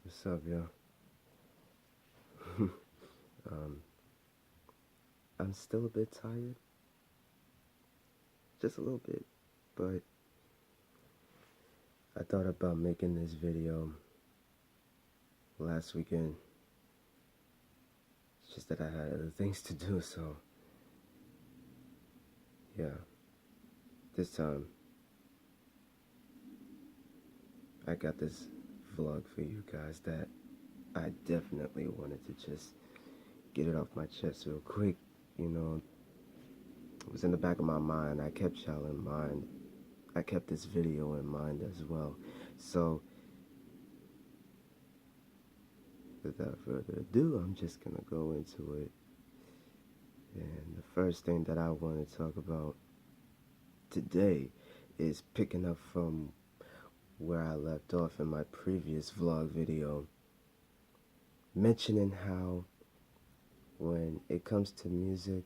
What's up, y'all? um, I'm still a bit tired, just a little bit, but I thought about making this video last weekend. It's just that I had other things to do, so yeah, this time I got this vlog for you guys that I definitely wanted to just get it off my chest real quick. You know, it was in the back of my mind. I kept y'all in mind. I kept this video in mind as well. So without further ado, I'm just gonna go into it. And the first thing that I want to talk about today is picking up from where I left off in my previous vlog video, mentioning how when it comes to music,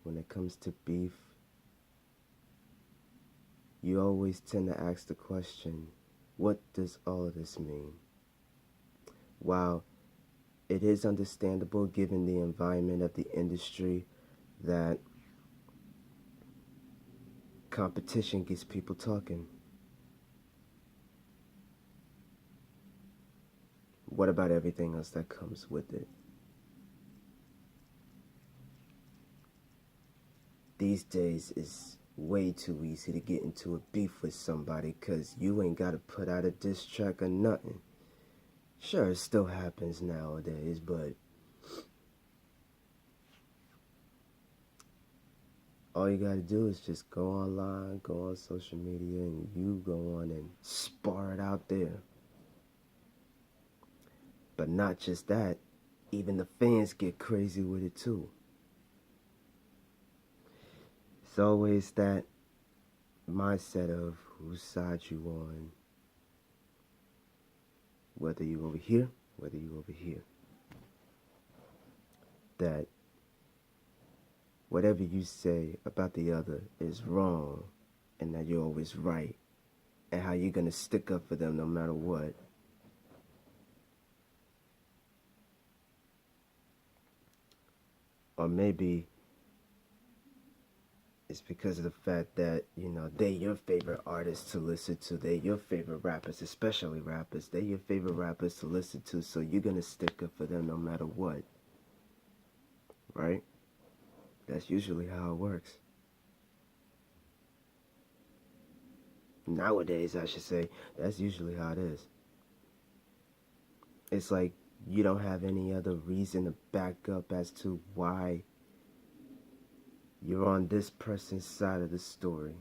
when it comes to beef, you always tend to ask the question, what does all of this mean? While it is understandable given the environment of the industry that competition gets people talking, what about everything else that comes with it? These days it's way too easy to get into a beef with somebody because you ain't got to put out a diss track or nothing. Sure, it still happens nowadays, but all you got to do is just go online, go on social media, and you go on and spar it out there. But not just that, even the fans get crazy with it too. It's always that mindset of whose side you on, whether you over here, whether you over here. That whatever you say about the other is wrong and that you're always right, and how you're gonna stick up for them no matter what. Or maybe it's because of the fact that, you know, they're your favorite artists to listen to. They're your favorite rappers, especially rappers. They're your favorite rappers to listen to, so you're gonna stick up for them no matter what. Right? That's usually how it works. Nowadays, I should say, that's usually how it is. It's like you don't have any other reason to back up as to why you're on this person's side of the story.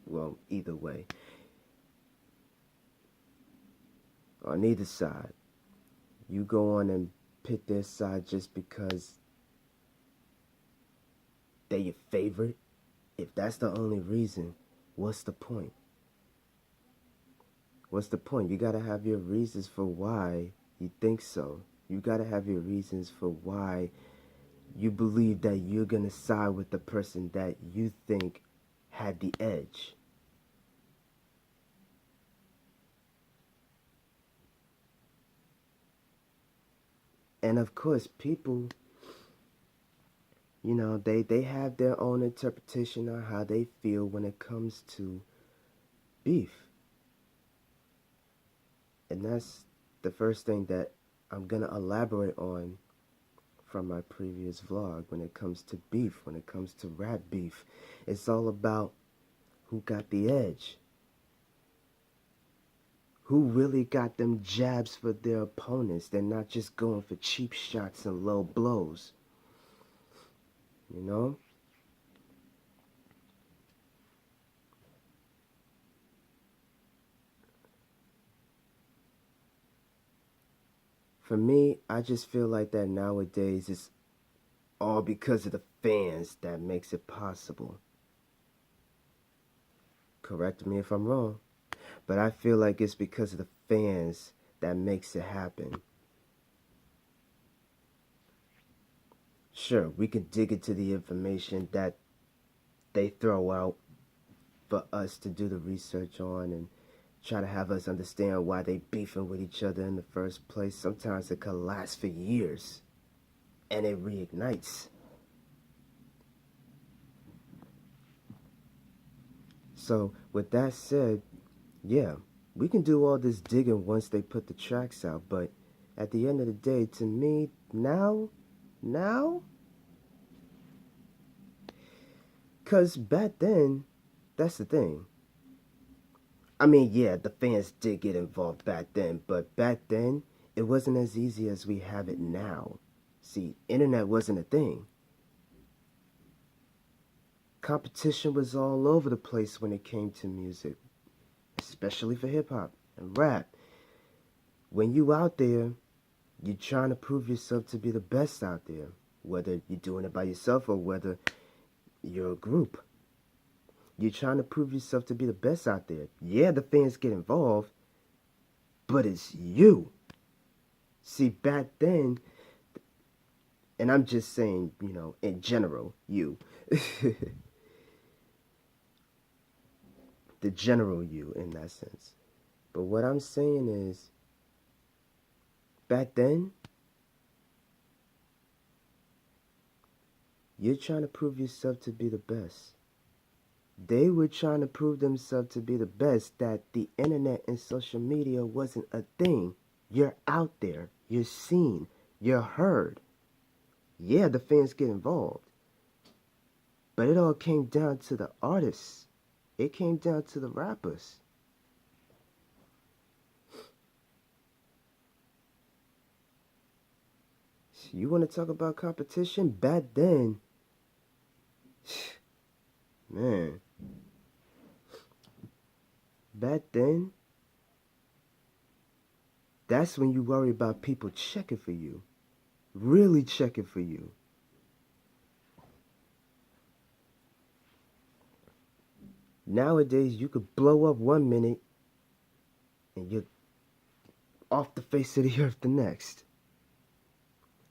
Well, either way. On either side, you go on and pick their side just because they're your favorite. If that's the only reason, what's the point? What's the point? You gotta have your reasons for why you think so. You gotta have your reasons for why you believe that you're gonna side with the person that you think had the edge. And of course, people, you know, they have their own interpretation on how they feel when it comes to beef. And that's the first thing that I'm gonna elaborate on from my previous vlog when it comes to beef, when it comes to rap beef. It's all about who got the edge. Who really got them jabs for their opponents. They're not just going for cheap shots and low blows. You know? For me, I just feel like that nowadays it's all because of the fans that makes it possible. Correct me if I'm wrong, but I feel like it's because of the fans that makes it happen. Sure, we can dig into the information that they throw out for us to do the research on and try to have us understand why they beefing with each other in the first place. Sometimes it could last for years, and it reignites. So, with that said, yeah, we can do all this digging once they put the tracks out, but at the end of the day, to me, now, because back then, that's the thing. I mean, yeah, the fans did get involved back then, but back then, it wasn't as easy as we have it now. See, internet wasn't a thing. Competition was all over the place when it came to music, especially for hip hop and rap. When you out there, you're trying to prove yourself to be the best out there, whether you're doing it by yourself or whether you're a group. You're trying to prove yourself to be the best out there. Yeah, the fans get involved, but it's you. See, back then, and I'm just saying, in general, you. The general you in that sense. But what I'm saying is, back then, you're trying to prove yourself to be the best. They were trying to prove themselves to be the best, that the internet and social media wasn't a thing. You're out there, you're seen, you're heard. Yeah, the fans get involved. But it all came down to the artists. It came down to the rappers. You want to talk about competition? Back then, man, back then, that's when you worry about people checking for you. Really checking for you. Nowadays, you could blow up 1 minute and you're off the face of the earth the next.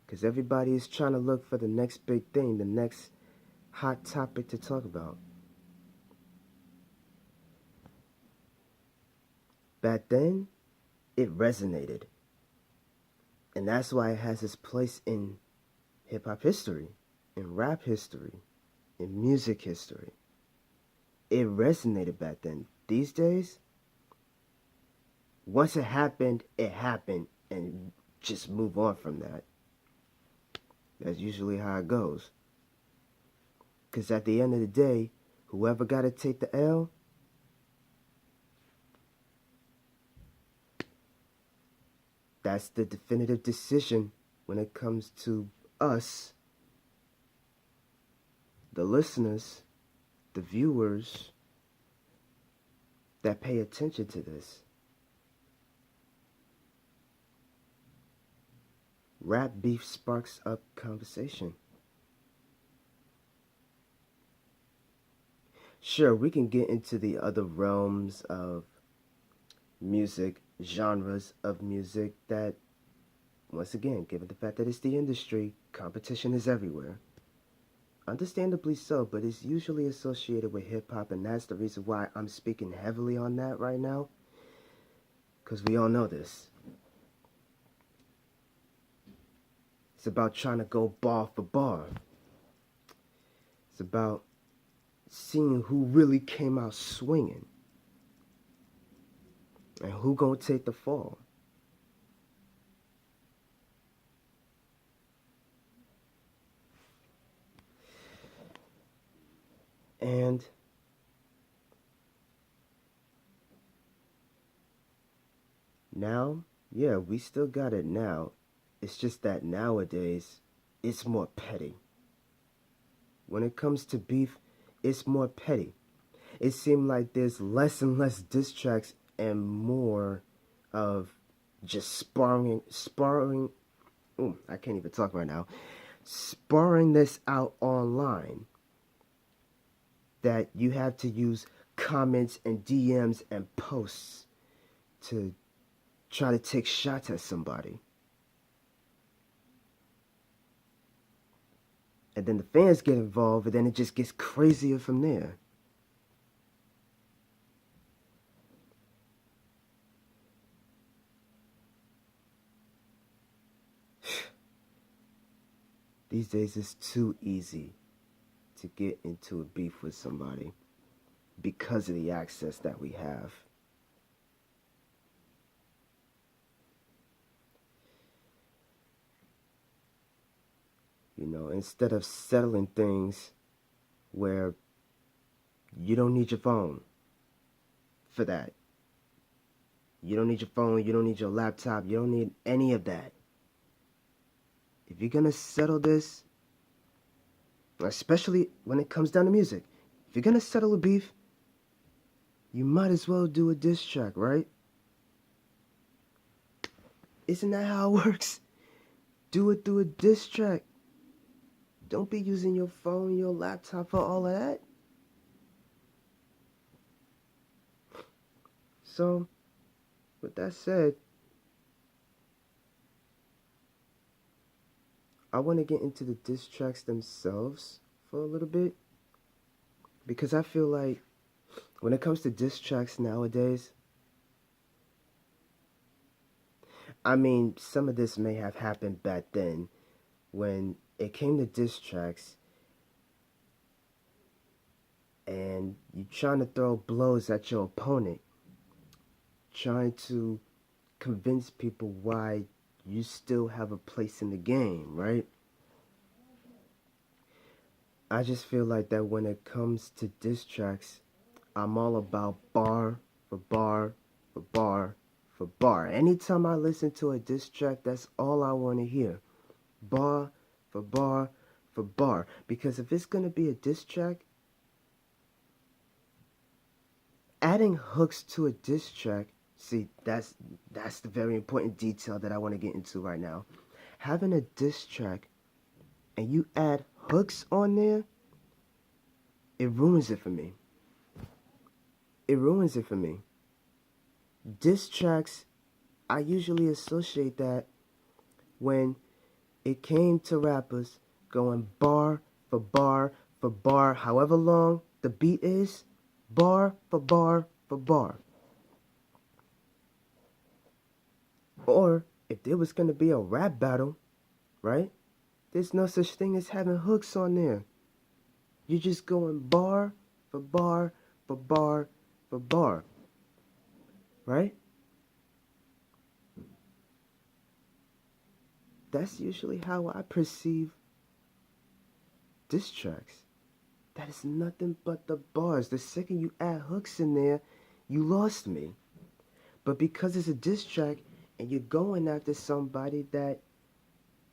Because everybody is trying to look for the next big thing, the next hot topic to talk about. Back then, it resonated. And that's why it has its place in hip-hop history, in rap history, in music history. It resonated back then. These days, once it happened, and just move on from that. That's usually how it goes. Because at the end of the day, whoever got to take the L, that's the definitive decision when it comes to us, the listeners, the viewers that pay attention to this. Rap beef sparks up conversation. Sure, we can get into the other realms of music, genres of music that, once again, given the fact that it's the industry, competition is everywhere. Understandably so, but it's usually associated with hip-hop, and that's the reason why I'm speaking heavily on that right now, because we all know this. It's about trying to go bar for bar. It's about seeing who really came out swinging and who gonna take the fall. And now, yeah, we still got it now. It's just that nowadays, it's more petty. When it comes to beef, it's more petty. It seems like there's less and less diss tracks and more of just sparring. I can't even talk right now. Sparring this out online. That you have to use comments and DMs and posts to try to take shots at somebody. And then the fans get involved, and then it just gets crazier from there. These days it's too easy to get into a beef with somebody because of the access that we have. You know, instead of settling things where you don't need your phone for that. You don't need your phone, you don't need your laptop, you don't need any of that. If you're gonna settle this, especially when it comes down to music, if you're gonna settle a beef, you might as well do a diss track, right? Isn't that how it works? Do it through a diss track. Don't be using your phone, your laptop for all of that. So, with that said, I want to get into the diss tracks themselves for a little bit, because I feel like when it comes to diss tracks nowadays, I mean, some of this may have happened back then when it came to diss tracks and you trying to throw blows at your opponent, trying to convince people why you still have a place in the game, right? I just feel like that when it comes to diss tracks, I'm all about bar for bar for bar for bar. Anytime I listen to a diss track, that's all I want to hear. Bar for bar for bar. Because if it's going to be a diss track, adding hooks to a diss track, see, that's the very important detail that I want to get into right now. Having a diss track and you add hooks on there, it ruins it for me. It ruins it for me. Diss tracks, I usually associate that when it came to rappers going bar for bar for bar, however long the beat is, bar for bar for bar. Or if there was going to be a rap battle, right? There's no such thing as having hooks on there. You're just going bar for bar for bar for bar, right? That's usually how I perceive diss tracks. That is nothing but the bars. The second you add hooks in there, you lost me. But because it's a diss track and you're going after somebody that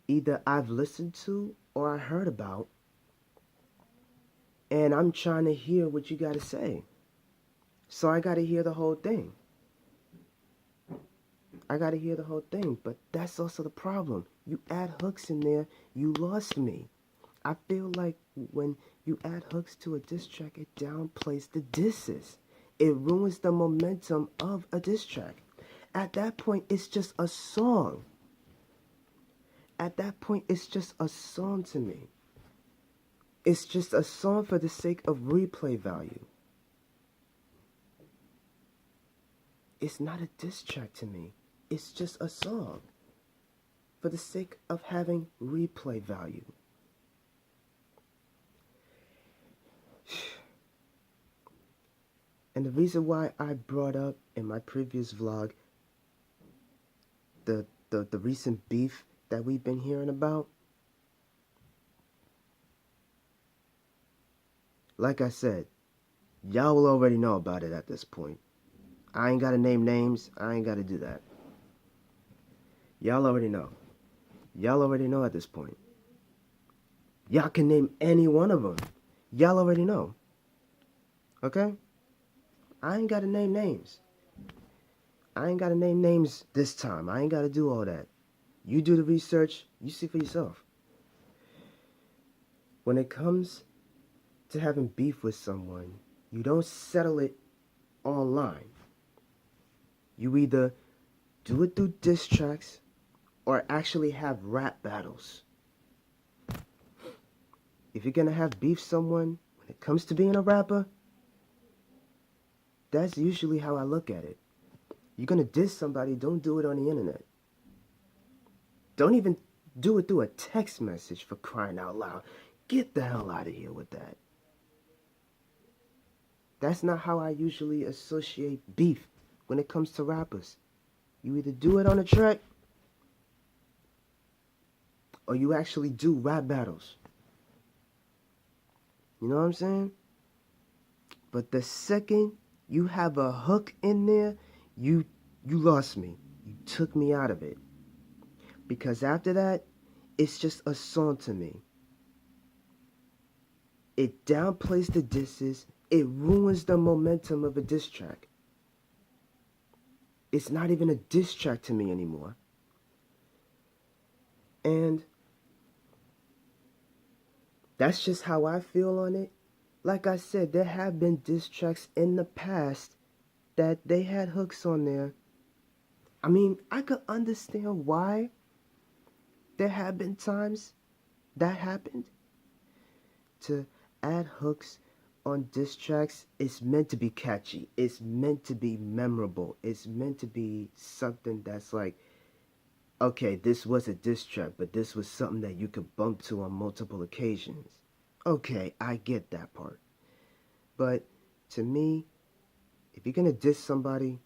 either I've listened to or I heard about, and I'm trying to hear what you got to say. So I got to hear the whole thing. I got to hear the whole thing. But that's also the problem. You add hooks in there, you lost me. I feel like when you add hooks to a diss track, it downplays the disses. It ruins the momentum of a diss track. At that point, it's just a song. At that point, it's just a song to me. It's just a song for the sake of replay value. It's not a diss track to me. It's just a song for the sake of having replay value. And the reason why I brought up in my previous vlog the recent beef that we've been hearing about, like I said, y'all will already know about it at this point. I ain't gotta name names. I ain't gotta do that. Y'all already know. Y'all already know at this point. Y'all can name any one of them. Y'all already know. Okay? I ain't gotta name names. I ain't gotta name names this time. I ain't gotta do all that. You do the research. You see for yourself. When it comes to having beef with someone, you don't settle it online. You either do it through diss tracks or actually have rap battles. If you're gonna have beef someone, when it comes to being a rapper, that's usually how I look at it. You're gonna diss somebody, don't do it on the internet. Don't even Do it through a text message, for crying out loud. Get the hell out of here with that. That's not how I usually associate beef when it comes to rappers. You either do it on a track or you actually do rap battles. You know what I'm saying? But the second you have a hook in there, you lost me. You took me out of it. Because after that, it's just a song to me. It downplays the disses. It ruins the momentum of a diss track. It's not even a diss track to me anymore. And that's just how I feel on it. Like I said, there have been diss tracks in the past that they had hooks on there. I mean, I could understand why there have been times that happened. To add hooks on diss tracks, it's meant to be catchy. It's meant to be memorable. It's meant to be something that's like, okay, this was a diss track, but this was something that you could bump to on multiple occasions. Okay, I get that part. But to me, if you're gonna diss somebody,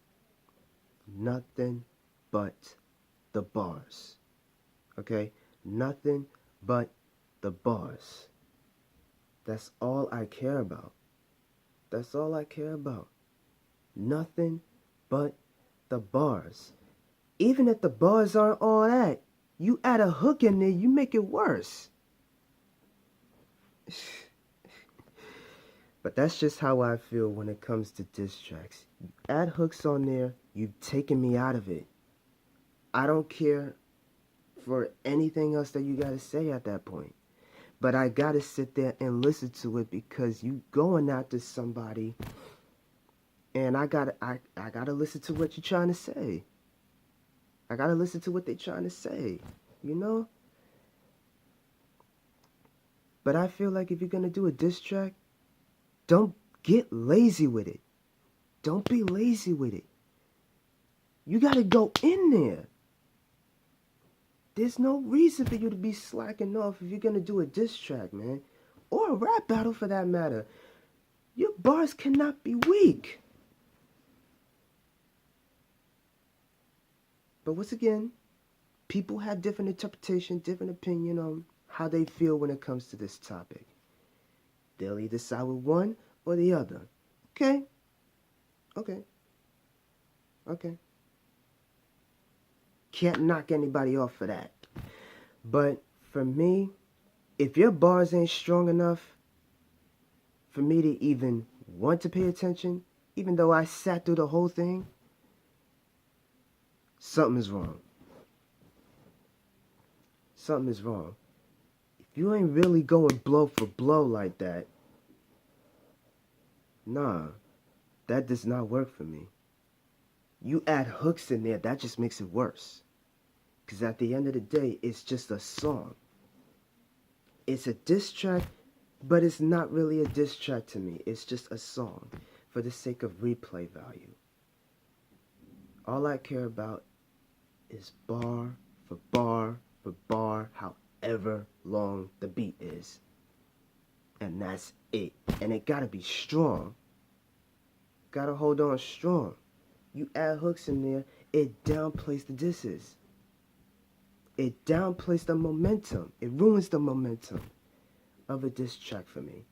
nothing but the bars. Okay? Nothing but the bars. That's all I care about. That's all I care about. Nothing but the bars. Even if the bars aren't all that, you add a hook in there, you make it worse. But that's just how I feel when it comes to diss tracks. You add hooks on there, you've taken me out of it. I don't care for anything else that you gotta say at that point. But I gotta sit there and listen to it because you going after somebody, and I gotta listen to what you're trying to say. I gotta listen to what they're trying to say, you know? But I feel like if you're gonna do a diss track, don't get lazy with it. Don't be lazy with it. You gotta go in there. There's no reason for you to be slacking off if you're gonna do a diss track, man. Or a rap battle for that matter. Your bars cannot be weak. But once again, people have different interpretation, different opinion on how they feel when it comes to this topic. They'll either side with one or the other. Okay? Okay. Okay. Can't knock anybody off for that. But for me, if your bars ain't strong enough for me to even want to pay attention, even though I sat through the whole thing, something is wrong. Something is wrong. If you ain't really going blow for blow like that, nah, that does not work for me. You add hooks in there, that just makes it worse. Because at the end of the day, it's just a song. It's a diss track, but it's not really a diss track to me. It's just a song for the sake of replay value. All I care about is bar for bar for bar, however long the beat is. And that's it. And it gotta be strong. Gotta hold on strong. You add hooks in there, it downplays the disses. It downplays the momentum. It ruins the momentum of a diss track for me.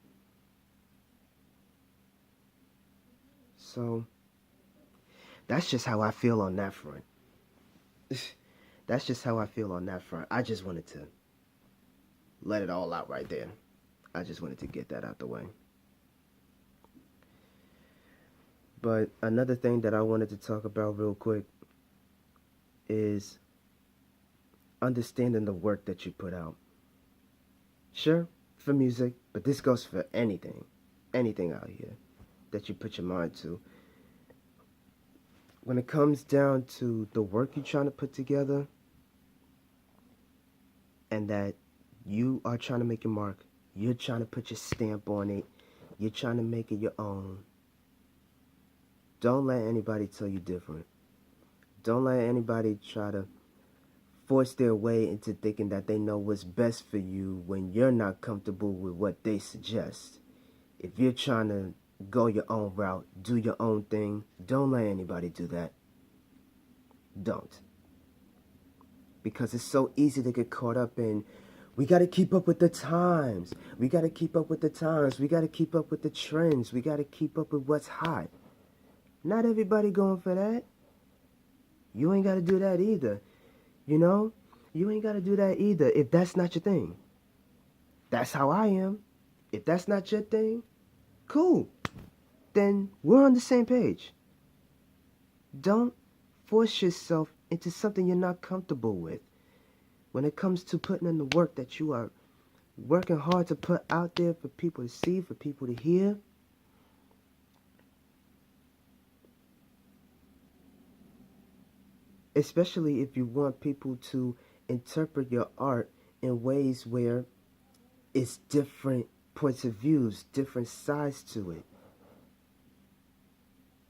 So, that's just how I feel on that front. That's just how I feel on that front. I just wanted to let it all out right there. I just wanted to get that out the way. But another thing that I wanted to talk about real quick is understanding the work that you put out. Sure, for music, but this goes for anything out here that you put your mind to. When it comes down to the work you're trying to put together, and that you are trying to make your mark, you're trying to put your stamp on it, you're trying to make it your own, don't let anybody tell you different. Don't let anybody try to force their way into thinking that they know what's best for you when you're not comfortable with what they suggest. If you're trying to go your own route, do your own thing, don't let anybody do that. Don't. Because it's so easy to get caught up in, we got to keep up with the times. We got to keep up with the times. We got to keep up with the trends. We got to keep up with what's hot. Not everybody going for that. You ain't got to do that either. You know? You ain't got to do that either if that's not your thing. That's how I am. If that's not your thing, cool. Then we're on the same page. Don't force yourself into something you're not comfortable with. When it comes to putting in the work that you are working hard to put out there for people to see, for people to hear, especially if you want people to interpret your art in ways where it's different points of views, different sides to it.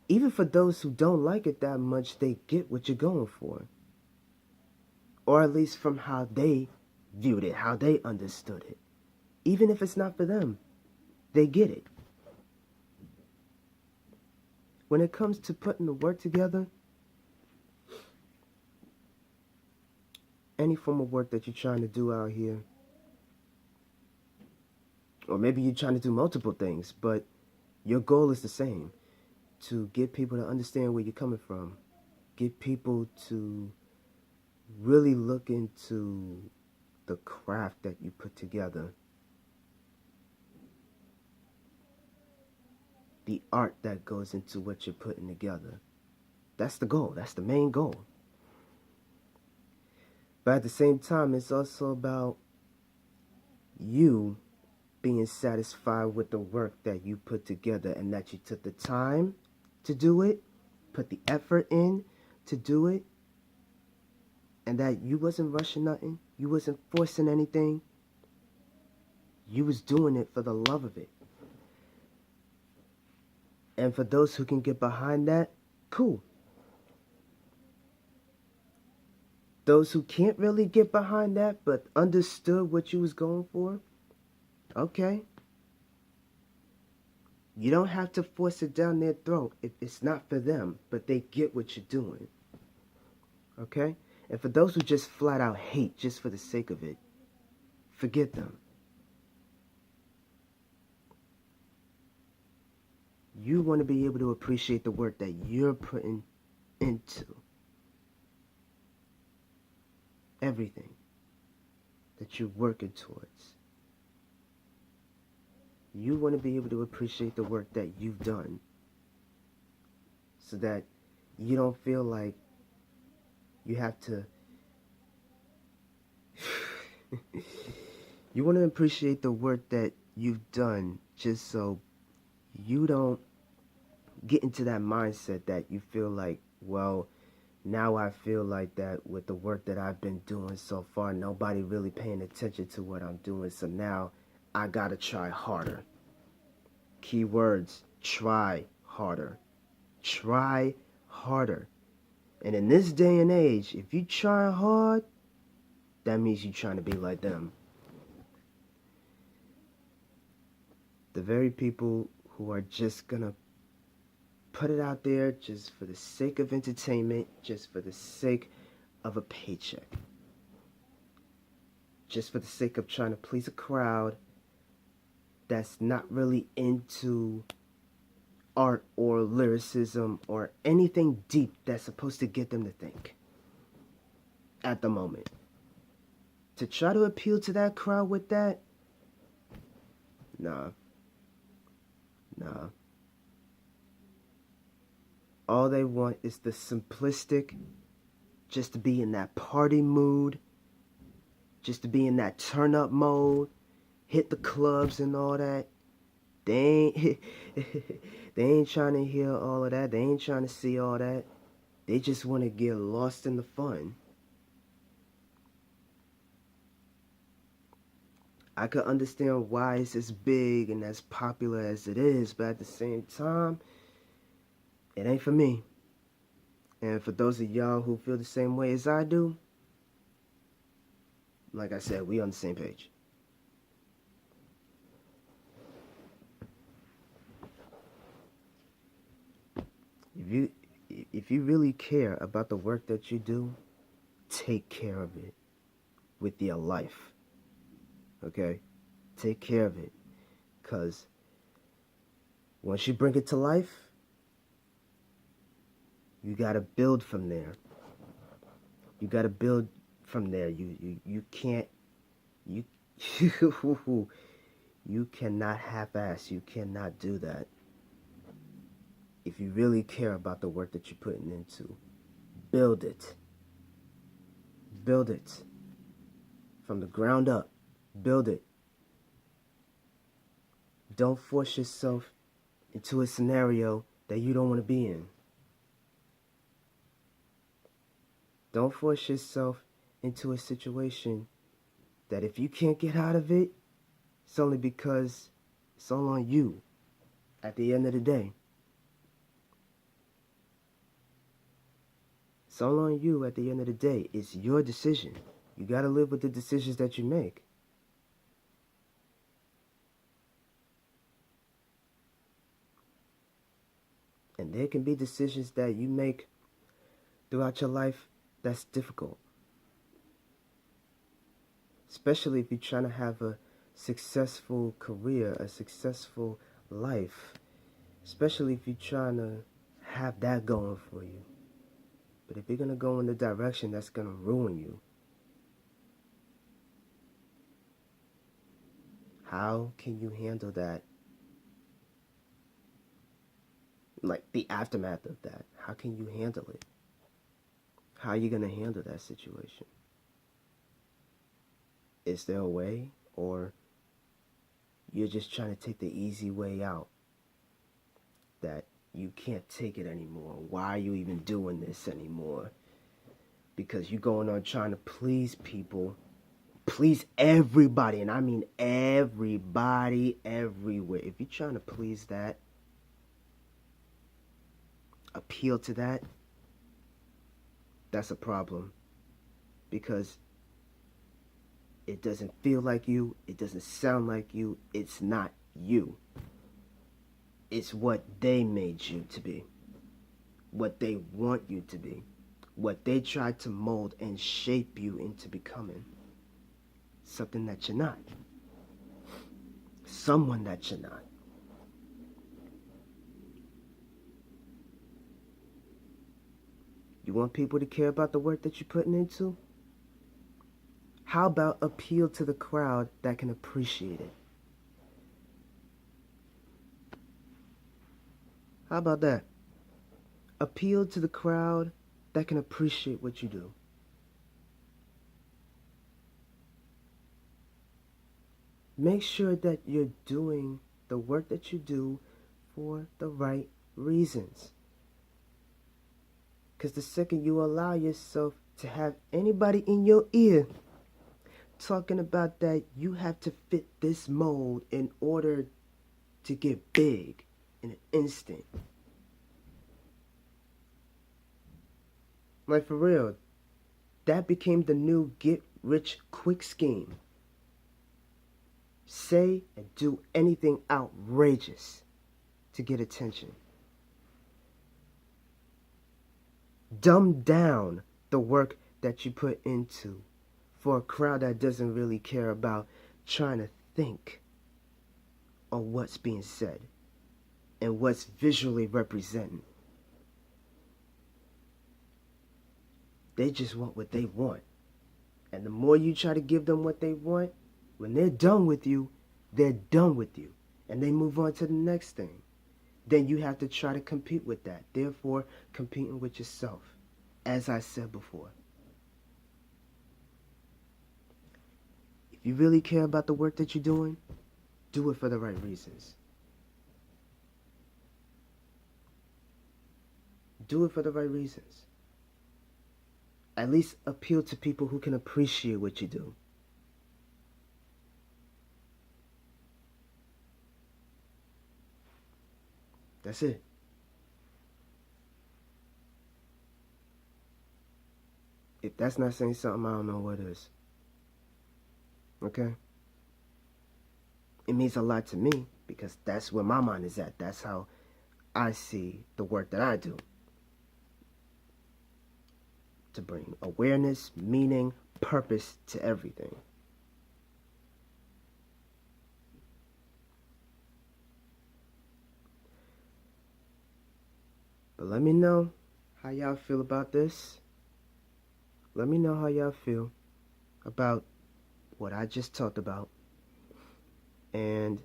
Even for those who don't like it that much, they get what you're going for. Or at least from how they viewed it, how they understood it. Even if it's not for them, they get it. When it comes to putting the work together, any form of work that you're trying to do out here, or maybe you're trying to do multiple things, but your goal is the same, to get people to understand where you're coming from, get people to really look into the craft that you put together, the art that goes into what you're putting together. That's the goal. That's the main goal. But at the same time, it's also about you being satisfied with the work that you put together and that you took the time to do it, put the effort in to do it, and that you wasn't rushing nothing, you wasn't forcing anything. You was doing it for the love of it. And for those who can get behind that, cool. Those who can't really get behind that but understood what you was going for, okay. You don't have to force it down their throat if it's not for them, but they get what you're doing. Okay? And for those who just flat out hate just for the sake of it, forget them. You want to be able to appreciate the work that you're putting into everything that you're working towards. You want to be able to appreciate the work that you've done so that you don't feel like you have to you want to appreciate the work that you've done just so you don't get into that mindset that you feel like, well, now I feel like that with the work that I've been doing so far, nobody really paying attention to what I'm doing, so now I gotta try harder. Keywords, try harder. Try harder. And in this day and age, if you try hard, that means you're trying to be like them. The very people who are just gonna put it out there just for the sake of entertainment, just for the sake of a paycheck, just for the sake of trying to please a crowd that's not really into art or lyricism or anything deep that's supposed to get them to think at the moment. To try to appeal to that crowd with that, nah. All they want is the simplistic, just to be in that party mood, just to be in that turn up mode, hit the clubs and all that. They ain't trying to hear all of that. They ain't trying to see all that. They just want to get lost in the fun. I could understand why it's as big and as popular as it is, but at the same time, it ain't for me. And for those of y'all who feel the same way as I do, Like I said, we on the same page. If you if you really care about the work that you do, take care of it with your life. Okay? Take care of it. Because once you bring it to life, you got to build from there. You got to build from there. You can't, you, you cannot half-ass. You cannot do that. If you really care about the work that you're putting into, build it. Build it. From the ground up. Build it. Don't force yourself into a scenario that you don't want to be in. Don't force yourself into a situation that if you can't get out of it, it's only because it's all on you at the end of the day. It's all on you at the end of the day. It's your decision. You got to live with the decisions that you make. And there can be decisions that you make throughout your life that's difficult. Especially if you're trying to have a successful career, a successful life. Especially if you're trying to have that going for you. But if you're going to go in the direction that's going to ruin you, how can you handle that? Like the aftermath of that. How can you handle it? How are you going to handle that situation? Is there a way? Or you're just trying to take the easy way out? That you can't take it anymore. Why are you even doing this anymore? Because you're going on trying to please people. Please everybody. And I mean everybody, everywhere. If you're trying to please that, appeal to that, that's a problem. Because it doesn't feel like you. It doesn't sound like you. It's not you. It's what they made you to be. What they want you to be. What they tried to mold and shape you into becoming. Something that you're not. Someone that you're not. You want people to care about the work that you're putting into? How about appeal to the crowd that can appreciate it? How about that? Appeal to the crowd that can appreciate what you do. Make sure that you're doing the work that you do for the right reasons. Because the second you allow yourself to have anybody in your ear talking about that you have to fit this mold in order to get big in an instant. Like for real, that became the new get rich quick scheme. Say and do anything outrageous to get attention. Dumb down the work that you put into for a crowd that doesn't really care about trying to think on what's being said and what's visually represented. They just want what they want. And the more you try to give them what they want, when they're done with you, they're done with you. And they move on to the next thing. Then you have to try to compete with that. Therefore, competing with yourself, as I said before. If you really care about the work that you're doing, do it for the right reasons. Do it for the right reasons. At least appeal to people who can appreciate what you do. That's it. If that's not saying something, I don't know what is. Okay? It means a lot to me because that's where my mind is at. That's how I see the work that I do. To bring awareness, meaning, purpose to everything. But let me know how y'all feel about this. Let me know how y'all feel about what I just talked about. And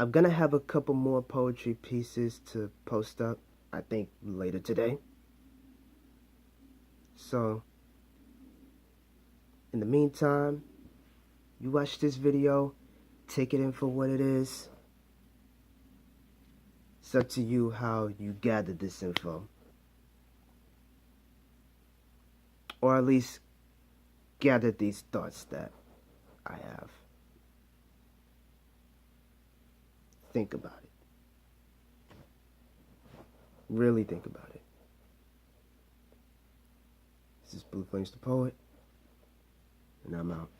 I'm gonna have a couple more poetry pieces to post up, I think later today. So, in the meantime, you watch this video, take it in for what it is. It's up to you how you gathered this info. Or at least gathered these thoughts that I have. Think about it. Really think about it. This is Blue Flames the Poet, and I'm out.